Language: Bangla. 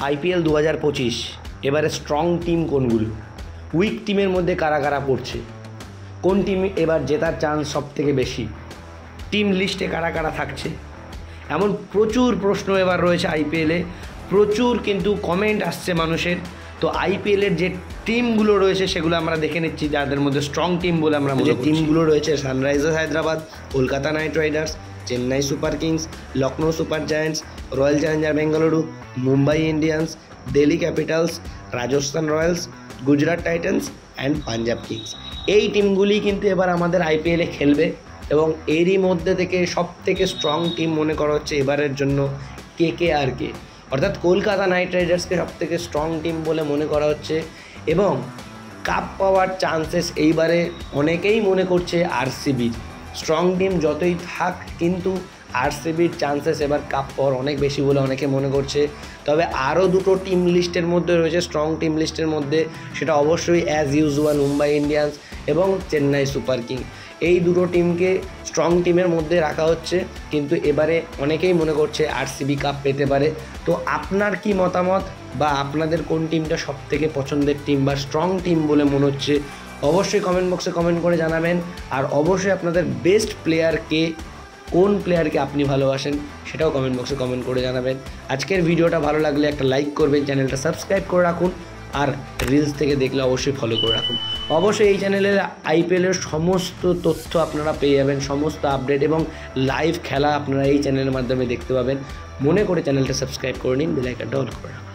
আইপিএল 2025 এবারে স্ট্রং টিম কোনগুলো, উইক টিমের মধ্যে কারা কারা পড়ছে, কোন টিম এবার জেতার চান্স সব থেকে বেশি, টিম লিস্টে কারা কারা থাকছে, এমন প্রচুর প্রশ্ন এবার রয়েছে আইপিএলে। প্রচুর কিন্তু কমেন্ট আসছে মানুষের। তো আইপিএলের যে টিমগুলো রয়েছে সেগুলো আমরা দেখে নিচ্ছি, যাদের মধ্যে স্ট্রং টিম বলে আমরা যে টিমগুলো রয়েছে: Sunrisers Hyderabad, Kolkata Knight Riders, Chennai Super Kings, Lucknow Super Giants, Royal Challenger Bengaluru, Mumbai Indians, Delhi Capitals, Rajasthan Royals, Gujarat Titans and Punjab Kings. এই টিমগুলি কিন্তু এবার আমাদের আইপিএলে খেলবে এবং এরই মধ্যে থেকে সব থেকে স্ট্রং টিম মনে করা হচ্ছে এবারের জন্য কেকেআরকে, অর্থাৎ কলকাতা নাইট রাইডার্সকে সব থেকে স্ট্রং টিম বলে মনে করা হচ্ছে। এবং কাপ পাওয়ার চান্সেস এইবারে অনেকেই মনে করছে আরসিবির। স্ট্রং টিম যতই থাক কিন্তু আরসিবির চান্সেস এবার কাপ পাওয়ার অনেক বেশি বলে অনেকে মনে করছে। তবে আরও দুটো টিম লিস্টের মধ্যে রয়েছে, স্ট্রং টিম লিস্টের মধ্যে, সেটা অবশ্যই অ্যাজ ইউজুয়াল মুম্বাই ইন্ডিয়ান্স এবং চেন্নাই সুপার কিংস। এই দুটো টিমকে স্ট্রং টিমের মধ্যে রাখা হচ্ছে, কিন্তু এবারে অনেকেই মনে করছে আরসিবি কাপ পেতে পারে। তো আপনার কি মতামত, বা আপনাদের কোন টিমটা সব থেকে পছন্দের টিম বা স্ট্রং টিম বলে মনে হচ্ছে, অবশ্যই কমেন্ট বক্সে কমেন্ট করে জানাবেন। আর অবশ্যই আপনাদের বেস্ট প্লেয়ারকে, কোন প্লেয়ারকে আপনি ভালোবাসেন সেটাও কমেন্ট বক্সে কমেন্ট করে জানাবেন। আজকের ভিডিওটা ভালো লাগলে একটা লাইক করবেন, চ্যানেলটা সাবস্ক্রাইব করে রাখুন, আর রিলস থেকে দেখলে অবশ্যই ফলো করে রাখুন। অবশ্যই এই চ্যানেলের আইপিএলের সমস্ত তথ্য আপনারা পেয়ে যাবেন, সমস্ত আপডেট এবং লাইভ খেলা আপনারা এই চ্যানেলের মাধ্যমে দেখতে পাবেন। মনে করে চ্যানেলটা সাবস্ক্রাইব করে নিন, বেল আইকনটা অন করে রাখুন।